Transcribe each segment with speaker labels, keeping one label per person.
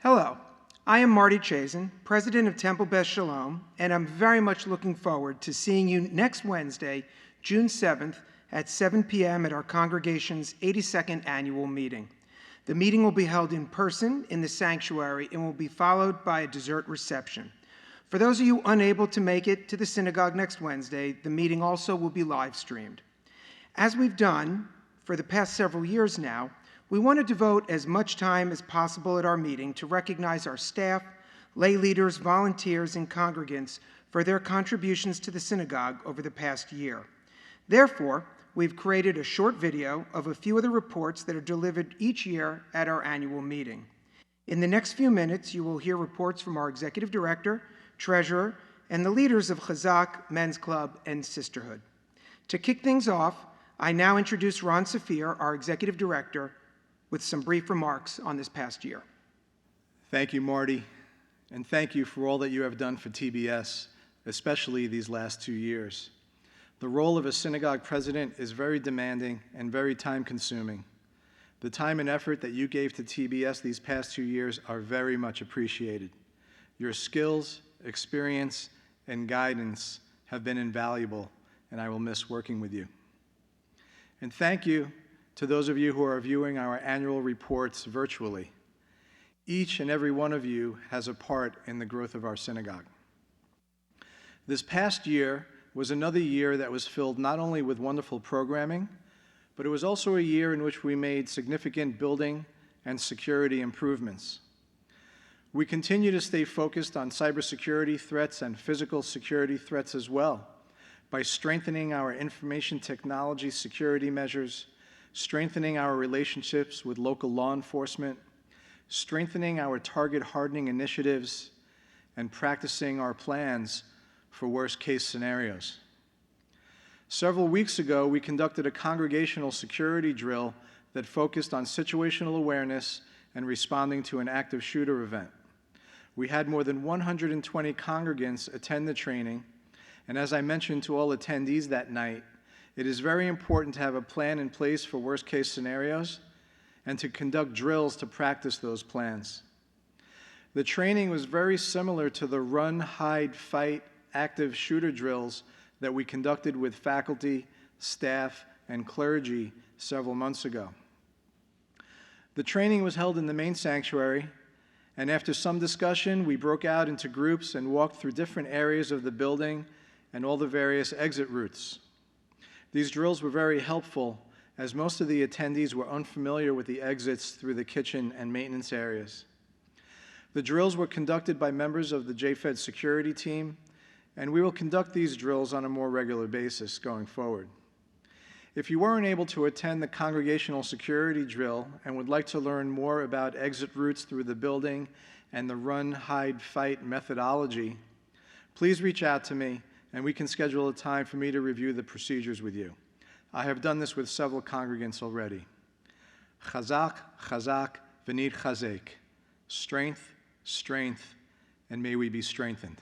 Speaker 1: Hello, I am Marty Chazin, president of Temple Beth Sholom, and I'm very much looking forward to seeing you next Wednesday, June 7th at 7 p.m. at our congregation's 82nd annual meeting. The meeting will be held in person in the sanctuary and will be followed by a dessert reception. For those of you unable to make it to the synagogue next Wednesday, the meeting also will be live streamed. As we've done for the past several years now, we want to devote as much time as possible at our meeting to recognize our staff, lay leaders, volunteers, and congregants for their contributions to the synagogue over the past year. Therefore, we've created a short video of a few of the reports that are delivered each year at our annual meeting. In the next few minutes, you will hear reports from our executive director, treasurer, and the leaders of Hazak, Men's Club, and Sisterhood. To kick things off, I now introduce Ron Safier, our executive director, with some brief remarks on this past year.
Speaker 2: Thank you, Marty, and thank you for all that you have done for TBS, especially these last 2 years. The role of a synagogue president is very demanding and very time-consuming. The time and effort that you gave to TBS these past 2 years are very much appreciated. Your skills, experience, and guidance have been invaluable, and I will miss working with you. And thank you to those of you who are viewing our annual reports virtually. Each and every one of you has a part in the growth of our synagogue. This past year was another year that was filled not only with wonderful programming, but it was also a year in which we made significant building and security improvements. We continue to stay focused on cybersecurity threats and physical security threats as well, by strengthening our information technology security measures, strengthening our relationships with local law enforcement, strengthening our target hardening initiatives, and practicing our plans for worst-case scenarios. Several weeks ago, we conducted a congregational security drill that focused on situational awareness and responding to an active shooter event. We had more than 120 congregants attend the training, and as I mentioned to all attendees that night, it is very important to have a plan in place for worst-case scenarios and to conduct drills to practice those plans. The training was very similar to the run, hide, fight, active shooter drills that we conducted with faculty, staff, and clergy several months ago. The training was held in the main sanctuary, and after some discussion, we broke out into groups and walked through different areas of the building and all the various exit routes. These drills were very helpful, as most of the attendees were unfamiliar with the exits through the kitchen and maintenance areas. The drills were conducted by members of the JFED security team, and we will conduct these drills on a more regular basis going forward. If you weren't able to attend the congregational security drill and would like to learn more about exit routes through the building and the run, hide, fight methodology, please reach out to me and we can schedule a time for me to review the procedures with you. I have done this with several congregants already. Hazak, Hazak, v'nit chazek. Strength, strength, and may we be strengthened.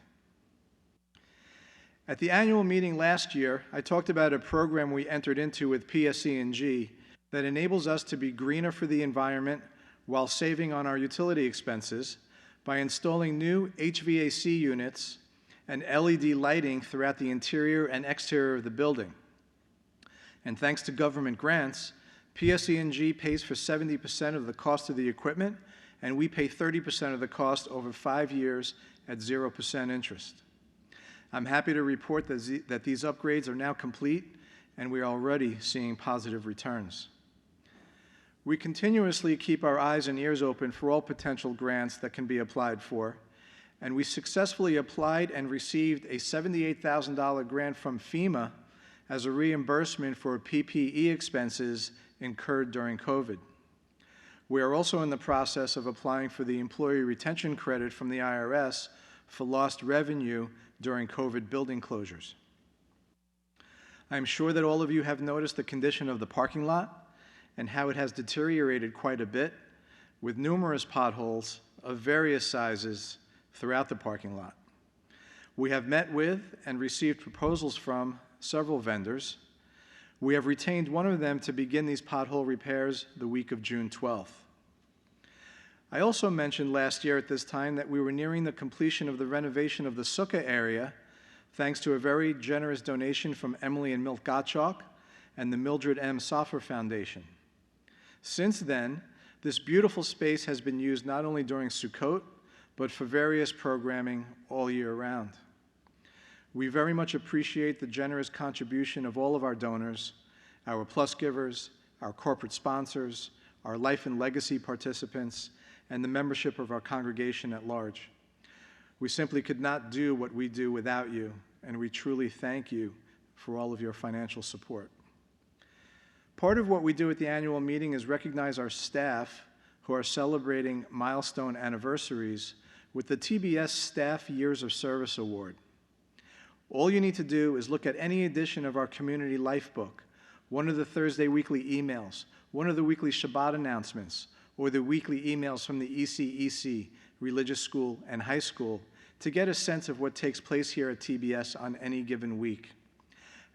Speaker 2: At the annual meeting last year, I talked about a program we entered into with PSE&G that enables us to be greener for the environment while saving on our utility expenses by installing new HVAC units and LED lighting throughout the interior and exterior of the building. And thanks to government grants, PSE&G pays for 70% of the cost of the equipment, and we pay 30% of the cost over 5 years at 0% interest. I'm happy to report that these upgrades are now complete, and we are already seeing positive returns. We continuously keep our eyes and ears open for all potential grants that can be applied for, and we successfully applied and received a $78,000 grant from FEMA as a reimbursement for PPE expenses incurred during COVID. We are also in the process of applying for the Employee Retention Credit from the IRS for lost revenue during COVID building closures. I am sure that all of you have noticed the condition of the parking lot and how it has deteriorated quite a bit, with numerous potholes of various sizes throughout the parking lot. We have met with and received proposals from several vendors. We have retained one of them to begin these pothole repairs the week of June 12th. I also mentioned last year at this time that we were nearing the completion of the renovation of the Sukkah area, thanks to a very generous donation from Emily and Milt Gottschalk and the Mildred M. Safier Foundation. Since then, this beautiful space has been used not only during Sukkot, but for various programming all year round. We very much appreciate the generous contribution of all of our donors, our plus givers, our corporate sponsors, our life and legacy participants, and the membership of our congregation at large. We simply could not do what we do without you, and we truly thank you for all of your financial support. Part of what we do at the annual meeting is recognize our staff who are celebrating milestone anniversaries with the TBS Staff Years of Service Award. All you need to do is look at any edition of our Community Life book, one of the Thursday weekly emails, one of the weekly Shabbat announcements, or the weekly emails from the ECEC, Religious School and High School, to get a sense of what takes place here at TBS on any given week.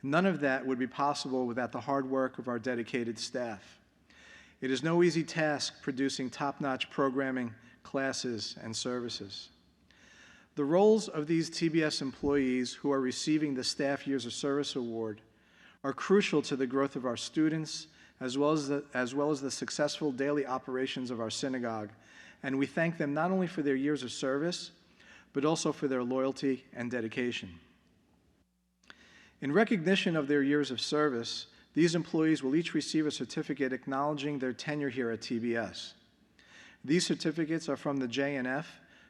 Speaker 2: None of that would be possible without the hard work of our dedicated staff. It is no easy task producing top-notch programming, classes, and services. The roles of these TBS employees who are receiving the Staff Years of Service Award are crucial to the growth of our students, as well as the successful daily operations of our synagogue, and we thank them not only for their years of service, but also for their loyalty and dedication. In recognition of their years of service, these employees will each receive a certificate acknowledging their tenure here at TBS. These certificates are from the JNF,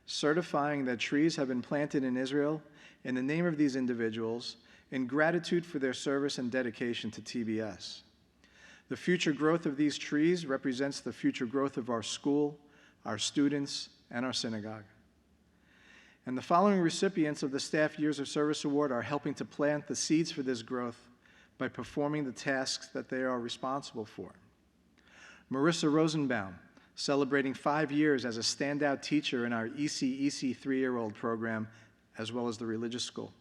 Speaker 2: certifying that trees have been planted in Israel in the name of these individuals in gratitude for their service and dedication to TBS. The future growth of these trees represents the future growth of our school, our students, and our synagogue. And the following recipients of the Staff Years of Service Award are helping to plant the seeds for this growth by performing the tasks that they are responsible for. Marissa Rosenbaum, celebrating 5 years as a standout teacher in our ECEC 3-year-old program, as well as the religious school.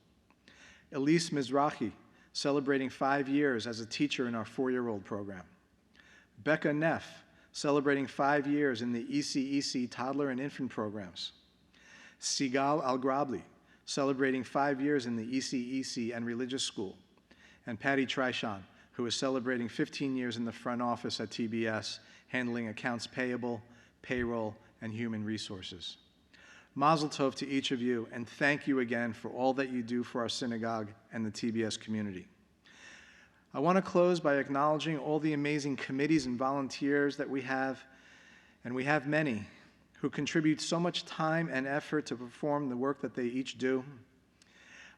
Speaker 2: Elise Mizrahi, celebrating 5 years as a teacher in our 4-year-old program. Becca Neff, celebrating 5 years in the ECEC toddler and infant programs. Sigal Al-Grabli, celebrating 5 years in the ECEC and religious school. And Patty Trishan, who is celebrating 15 years in the front office at TBS, handling accounts payable, payroll, and human resources. Mazel tov to each of you, and thank you again for all that you do for our synagogue and the TBS community. I want to close by acknowledging all the amazing committees and volunteers that we have, and we have many, who contribute so much time and effort to perform the work that they each do.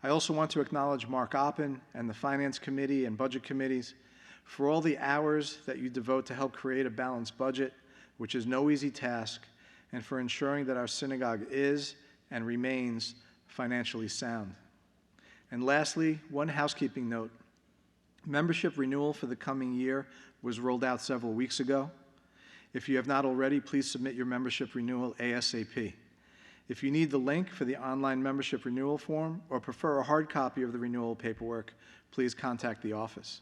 Speaker 2: I also want to acknowledge Marc Oppen and the Finance Committee and Budget Committees for all the hours that you devote to help create a balanced budget, which is no easy task, and for ensuring that our synagogue is and remains financially sound. And lastly, one housekeeping note. Membership renewal for the coming year was rolled out several weeks ago. If you have not already, please submit your membership renewal ASAP. If you need the link for the online membership renewal form or prefer a hard copy of the renewal paperwork, please contact the office.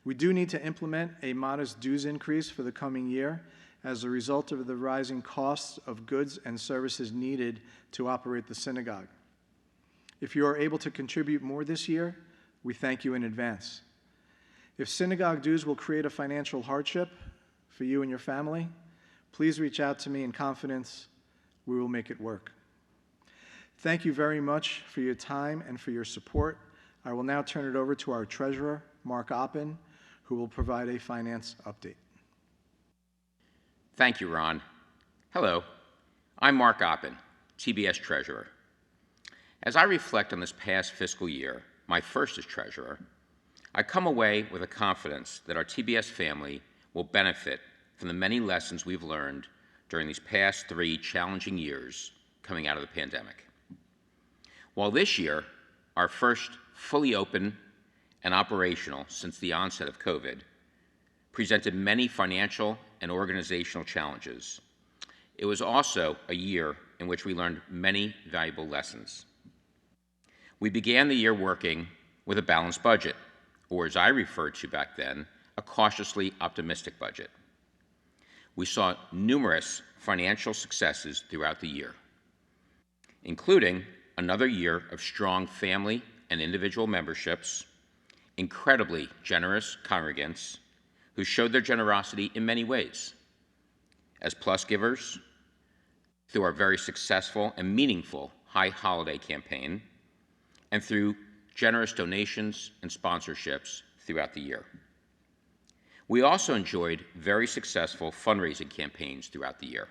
Speaker 2: We do need to implement a modest dues increase for the coming year as a result of the rising costs of goods and services needed to operate the synagogue. If you are able to contribute more this year, we thank you in advance. If synagogue dues will create a financial hardship for you and your family, please reach out to me in confidence. We will make it work. Thank you very much for your time and for your support. I will now turn it over to our treasurer, Marc Oppen, who will provide a finance update.
Speaker 3: Thank you, Ron. Hello, I'm Marc Oppen, TBS Treasurer. As I reflect on this past fiscal year, my first as treasurer, I come away with a confidence that our TBS family will benefit from the many lessons we've learned during these past 3 challenging years coming out of the pandemic. While this year, our first fully open and operational since the onset of COVID, presented many financial and organizational challenges, it was also a year in which we learned many valuable lessons. We began the year working with a balanced budget, or as I referred to back then, a cautiously optimistic budget. we saw numerous financial successes throughout the year, including another year of strong family and individual memberships, incredibly generous congregants who showed their generosity in many ways, as plus givers, through our very successful and meaningful High Holiday campaign, and through generous donations and sponsorships throughout the year. We also enjoyed very successful fundraising campaigns throughout the year,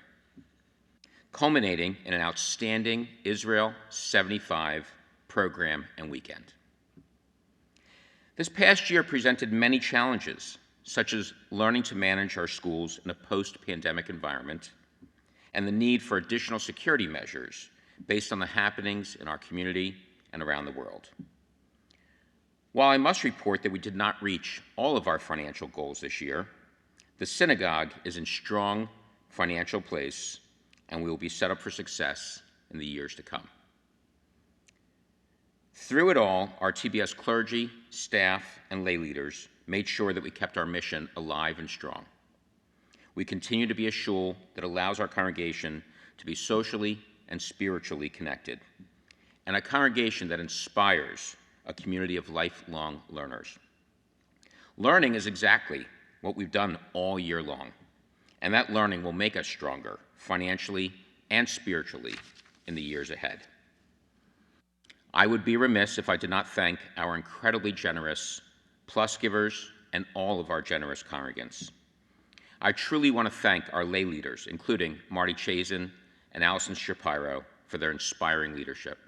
Speaker 3: culminating in an outstanding Israel 75 program and weekend. This past year presented many challenges, such as learning to manage our schools in a post-pandemic environment and the need for additional security measures based on the happenings in our community and around the world. While I must report that we did not reach all of our financial goals this year, the synagogue is in strong financial place, and we will be set up for success in the years to come. Through it all, our TBS clergy, staff, and lay leaders made sure that we kept our mission alive and strong. We continue to be a shul that allows our congregation to be socially and spiritually connected, and a congregation that inspires a community of lifelong learners. Learning is exactly what we've done all year long, and that learning will make us stronger financially and spiritually in the years ahead. I would be remiss if I did not thank our incredibly generous plus givers and all of our generous congregants. I truly want to thank our lay leaders, including Marty Chazin and Allison Shapiro, for their inspiring leadership.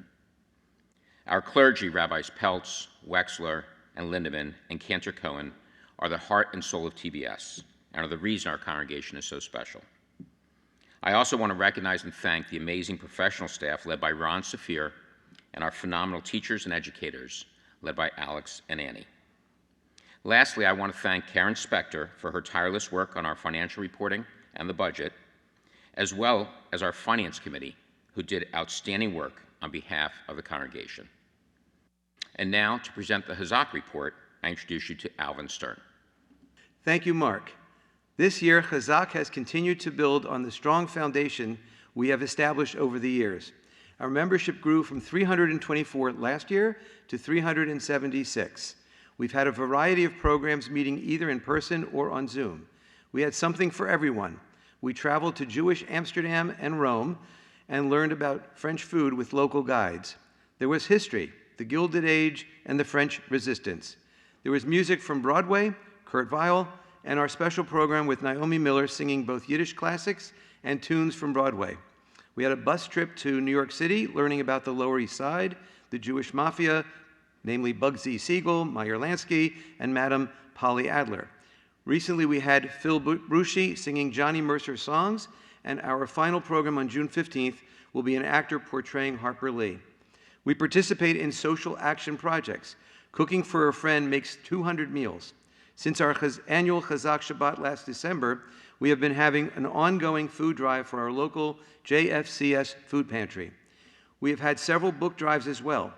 Speaker 3: Our clergy, Rabbis Peltz, Wexler, and Lindemann, and Cantor Cohen, are the heart and soul of TBS and are the reason our congregation is so special. I also want to recognize and thank the amazing professional staff led by Ron Safier and our phenomenal teachers and educators led by Alex and Annie. Lastly, I want to thank Karen Spector for her tireless work on our financial reporting and the budget, as well as our finance committee, who did outstanding work on behalf of the congregation. And now, to present the Hazak report, I introduce you to Alvin Stern.
Speaker 4: Thank you, Marc. This year, Hazak has continued to build on the strong foundation we have established over the years. Our membership grew from 324 last year to 376. We've had a variety of programs meeting either in person or on Zoom. We had something for everyone. We traveled to Jewish Amsterdam and Rome and learned about French food with local guides. There was history, the Gilded Age, and the French Resistance. There was music from Broadway, Kurt Weill, and our special program with Naomi Miller singing both Yiddish classics and tunes from Broadway. We had a bus trip to New York City, learning about the Lower East Side, the Jewish Mafia, namely Bugsy Siegel, Meyer Lansky, and Madame Polly Adler. Recently, we had Phil Brucey singing Johnny Mercer songs, and our final program on June 15th will be an actor portraying Harper Lee. We participate in social action projects. Cooking for a Friend makes 200 meals. Since our annual Hazak Shabbat last December, we have been having an ongoing food drive for our local JFCS food pantry. We have had several book drives as well.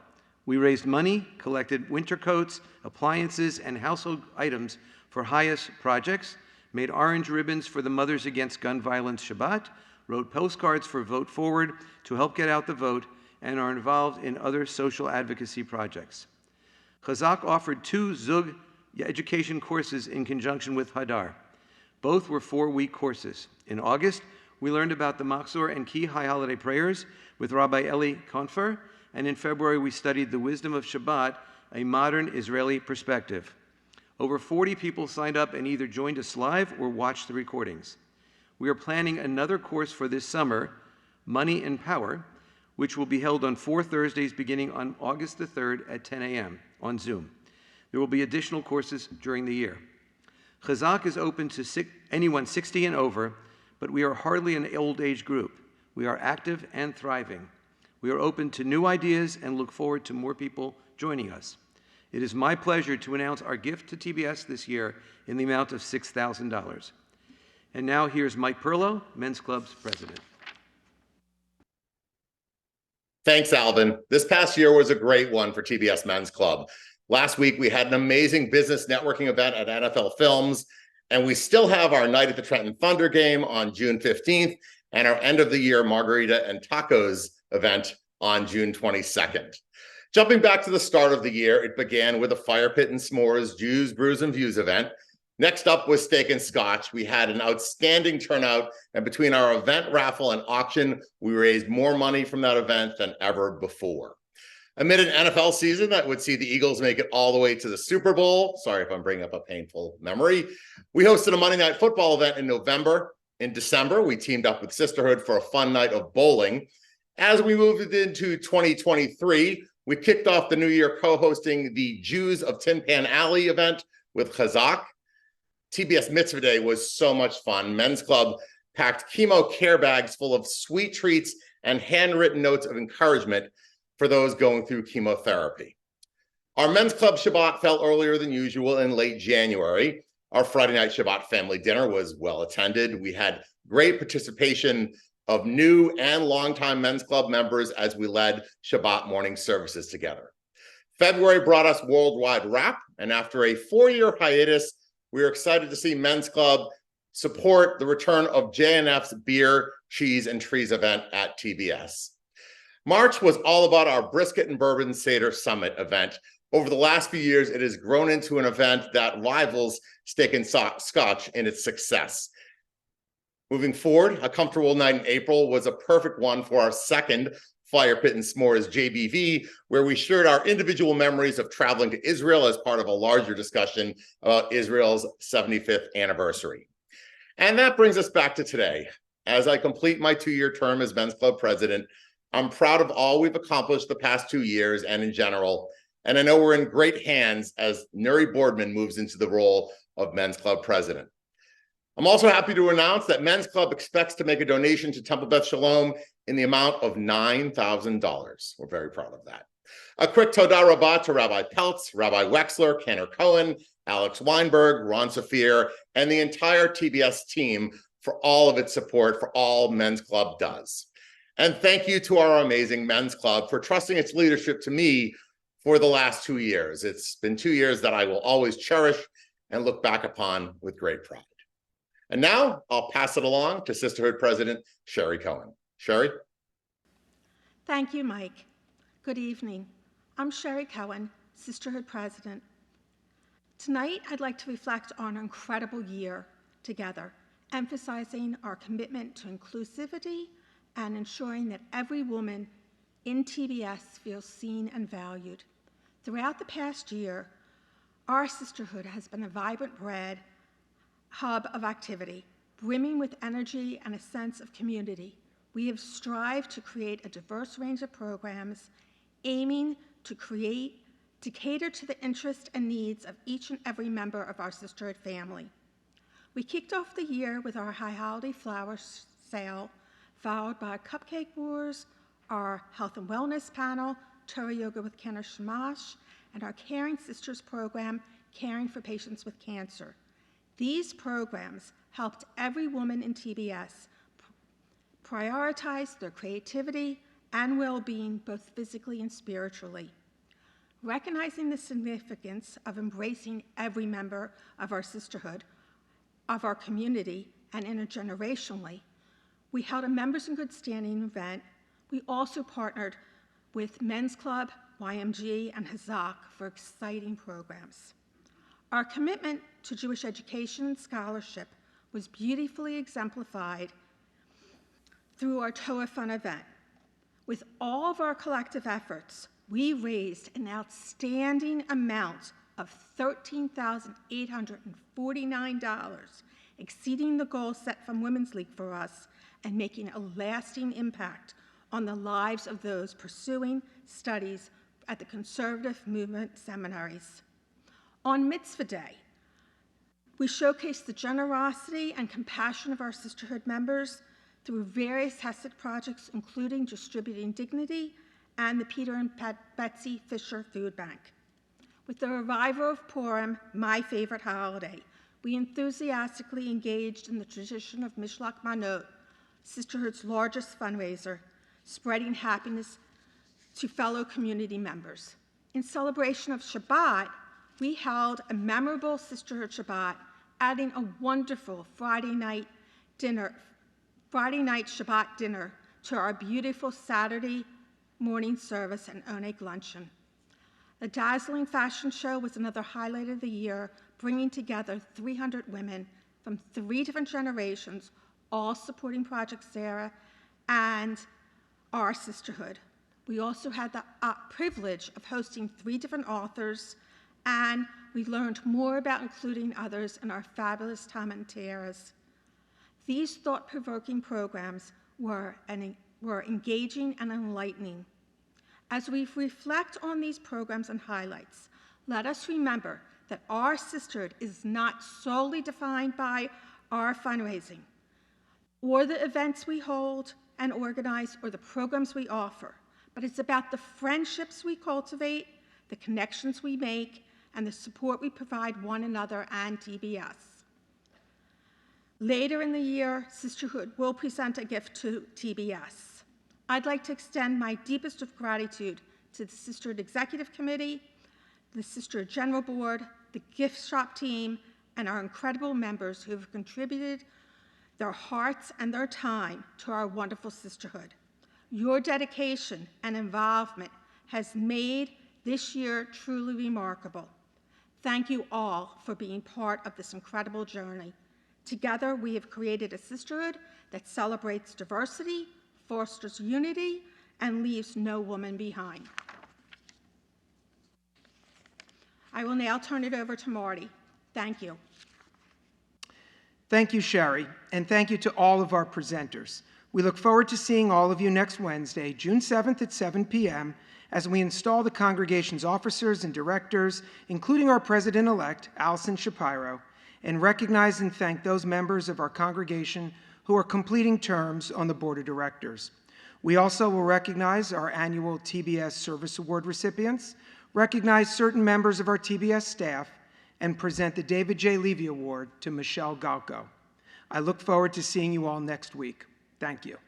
Speaker 4: We raised money, collected winter coats, appliances, and household items for highest projects, made orange ribbons for the Mothers Against Gun Violence Shabbat, wrote postcards for Vote Forward to help get out the vote, and are involved in other social advocacy projects. Hazak offered 2 Zug education courses in conjunction with Hadar. Both were 4-week courses. In August, we learned about the Machzor and Key High Holiday Prayers with Rabbi Eli Konfer, and in February we studied the wisdom of Shabbat, a modern Israeli perspective. Over 40 people signed up and either joined us live or watched the recordings. We are planning another course for this summer, Money and Power, which will be held on 4 Thursdays beginning on August the 3rd at 10 a.m. on Zoom. There will be additional courses during the year. Hazak is open to anyone 60 and over, but we are hardly an old age group. We are active and thriving. We are open to new ideas and look forward to more people joining us. It is my pleasure to announce our gift to TBS this year in the amount of $6,000. And now here's Mike Perlow, Men's Club's president.
Speaker 5: Thanks, Alvin. This past year was a great one for TBS Men's Club. Last week, we had an amazing business networking event at NFL Films. And we still have our Night at the Trenton Thunder game on June 15th and our end of the year margarita and tacos event on June 22nd. Jumping back to the start of the year, it began with a fire pit and s'mores, Jews, brews, and views event. Next up was steak and scotch. We had an outstanding turnout, and between our event, raffle, and auction, we raised more money from that event than ever before. Amid an NFL season that would see the Eagles make it all the way to the Super Bowl, sorry if I'm bringing up a painful memory, we hosted a Monday Night Football event in November. In December, we teamed up with Sisterhood for a fun night of bowling. As we moved into 2023, we kicked off the new year co-hosting the Jews of Tin Pan Alley event with Hazak. TBS Mitzvah Day was so much fun. Men's Club packed chemo care bags full of sweet treats and handwritten notes of encouragement for those going through chemotherapy. Our Men's Club Shabbat fell earlier than usual in late January. Our Friday night Shabbat family dinner was well attended. We had great participation of new and longtime Men's Club members as we led Shabbat morning services together. February brought us Worldwide Wrap, and after a 4-year hiatus, we are excited to see Men's Club support the return of JNF's Beer, Cheese, and Trees event at TBS. March was all about our Brisket and Bourbon Seder Summit event. Over the last few years, it has grown into an event that rivals Steak and Scotch in its success. Moving forward, a comfortable night in April was a perfect one for our second Fire Pit and S'mores JBV, where we shared our individual memories of traveling to Israel as part of a larger discussion about Israel's 75th anniversary. And that brings us back to today. As I complete my 2-year term as Men's Club president, I'm proud of all we've accomplished the past 2 years and in general, and I know we're in great hands as Nuri Boardman moves into the role of Men's Club president. I'm also happy to announce that Men's Club expects to make a donation to Temple Beth Sholom in the amount of $9,000. We're very proud of that. A quick todah rabbah to Rabbi Peltz, Rabbi Wexler, Kenner Cohen, Alex Weinberg, Ron Safier, and the entire TBS team for all of its support for all Men's Club does. And thank you to our amazing Men's Club for trusting its leadership to me for the last 2 years. It's been 2 years that I will always cherish and look back upon with great pride. And now I'll pass it along to Sisterhood President Sherrie Cohen. Sherrie?
Speaker 6: Thank you, Mike. Good evening. I'm Sherrie Cohen, Sisterhood President. Tonight, I'd like to reflect on an incredible year together, emphasizing our commitment to inclusivity and ensuring that every woman in TBS feels seen and valued. Throughout the past year, our sisterhood has been a vibrant hub of activity, brimming with energy and a sense of community. We have strived to create a diverse range of programs, aiming to cater to the interests and needs of each and every member of our sisterhood family. We kicked off the year with our High Holiday Flower Sale, followed by Cupcake Wars, our Health and Wellness Panel, Torah Yoga with Kenner Shamash, and our Caring Sisters program, Caring for Patients with Cancer. These programs helped every woman in TBS prioritize their creativity and well-being, both physically and spiritually. Recognizing the significance of embracing every member of our sisterhood, of our community, and intergenerationally, we held a Members in Good Standing event. We also partnered with Men's Club, YMG, and Hazak for exciting programs. Our commitment to Jewish education and scholarship was beautifully exemplified through our Torah Fun event. With all of our collective efforts, we raised an outstanding amount of $13,849, exceeding the goal set from Women's League for us and making a lasting impact on the lives of those pursuing studies at the conservative movement seminaries. On Mitzvah Day, we showcased the generosity and compassion of our sisterhood members through various Hesed projects, including Distributing Dignity and the Peter and Betsy Fisher Food Bank. With the revival of Purim, my favorite holiday, we enthusiastically engaged in the tradition of Mishlach Manot, Sisterhood's largest fundraiser, spreading happiness to fellow community members. In celebration of Shabbat, we held a memorable Sisterhood Shabbat adding a wonderful Friday night Shabbat dinner to our beautiful Saturday morning service and Oneg luncheon. The dazzling fashion show was another highlight of the year, bringing together 300 women from 3 different generations, all supporting Project Sarah and our Sisterhood. We also had the privilege of hosting 3 different authors, and we learned more about including others in our fabulous Tom and Tiaras. These thought-provoking programs were engaging and enlightening. As we reflect on these programs and highlights, let us remember that our sisterhood is not solely defined by our fundraising, or the events we hold and organize, or the programs we offer, but it's about the friendships we cultivate, the connections we make, and the support we provide one another and TBS. Later in the year, Sisterhood will present a gift to TBS. I'd like to extend my deepest of gratitude to the Sisterhood Executive Committee, the Sisterhood General Board, the gift shop team, and our incredible members who have contributed their hearts and their time to our wonderful sisterhood. Your dedication and involvement has made this year truly remarkable. Thank you all for being part of this incredible journey. Together, we have created a sisterhood that celebrates diversity, fosters unity, and leaves no woman behind. I will now turn it over to Marty. Thank you.
Speaker 1: Thank you, Sherrie, and thank you to all of our presenters. We look forward to seeing all of you next Wednesday, June 7th at 7 p.m., as we install the congregation's officers and directors, including our president-elect, Allison Shapiro, and recognize and thank those members of our congregation who are completing terms on the board of directors. We also will recognize our annual TBS Service Award recipients, recognize certain members of our TBS staff, and present the David J. Levy Award to Michelle Galko. I look forward to seeing you all next week. Thank you.